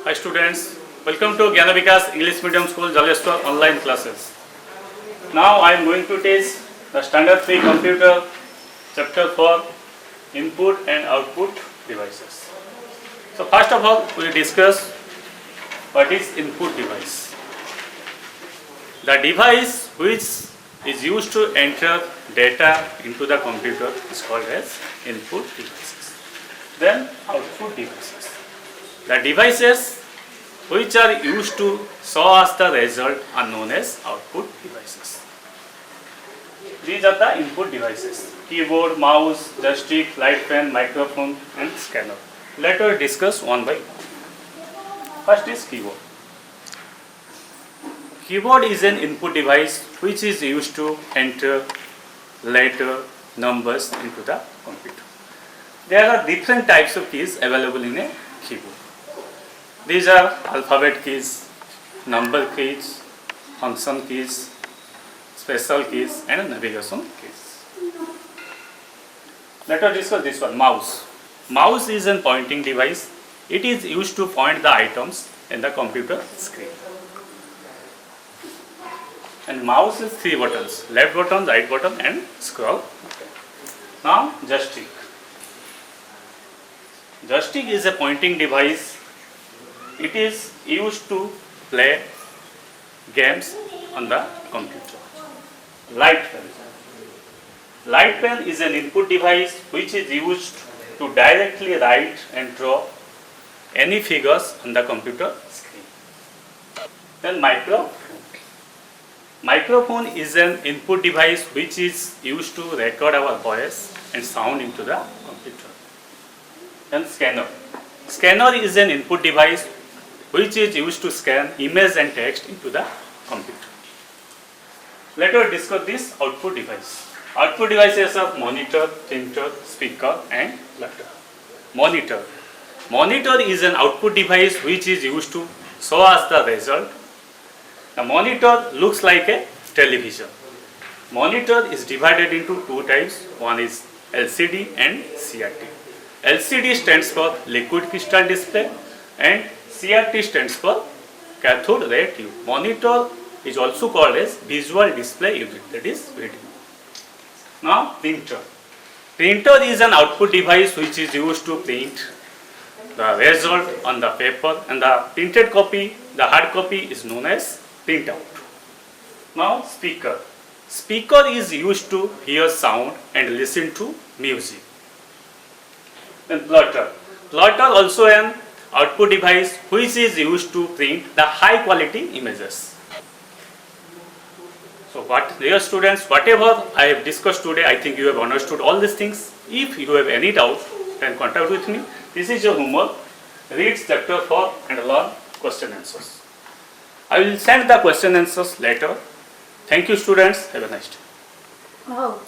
Hi students, welcome to Gyana Vikas English Medium School Jaleshwar online classes. Now I am going to teach the standard 3 computer chapter 4 input and output devices. So first of all we discuss what is input device. The device which is used to enter data into the computer is called as input devices. Then output devices. The devices which are used to show us the result are known as output devices. These are the input devices: keyboard, mouse, joystick, light pen, microphone and scanner. Let us discuss one by one. First is keyboard. Keyboard is an input device which is used to enter letter, numbers into the computer. There are different types of keys available in a keyboard. These are alphabet keys, number keys, function keys, special keys and navigation keys. Let us discuss this one, mouse. Mouse is a pointing device. It is used to point the items in the computer screen. And mouse is 3 buttons, left button, right button and scroll. Now joystick. Joystick is a pointing device. It is used to play games on the computer. Light pen. Light pen is an input device which is used to directly write and draw any figures on the computer screen. Then microphone. Microphone is an input device which is used to record our voice and sound into the computer. Then scanner. Scanner is an input device which is used to scan image and text into the computer. Let us discuss this output device. Output devices are monitor, printer, speaker and plotter. Monitor. Monitor is an output device which is used to show us the result. The monitor looks like a television. Monitor is divided into 2 types. One is LCD and CRT. LCD stands for liquid crystal display and CRT stands for cathode ray tube. Monitor is also called as visual display unit, that is video. Now printer. Printer is an output device which is used to print the result on the paper, and the printed copy, the hard copy is known as printout. Now speaker. Speaker is used to hear sound and listen to music. Then plotter. Plotter also an output device which is used to print the high quality images. So dear students, whatever I have discussed today, I think you have understood all these things. If you have any doubt, then contact with me. This is your homework. Read chapter 4 and learn question answers. I will send the question answers later. Thank you students. Have a nice day. Wow.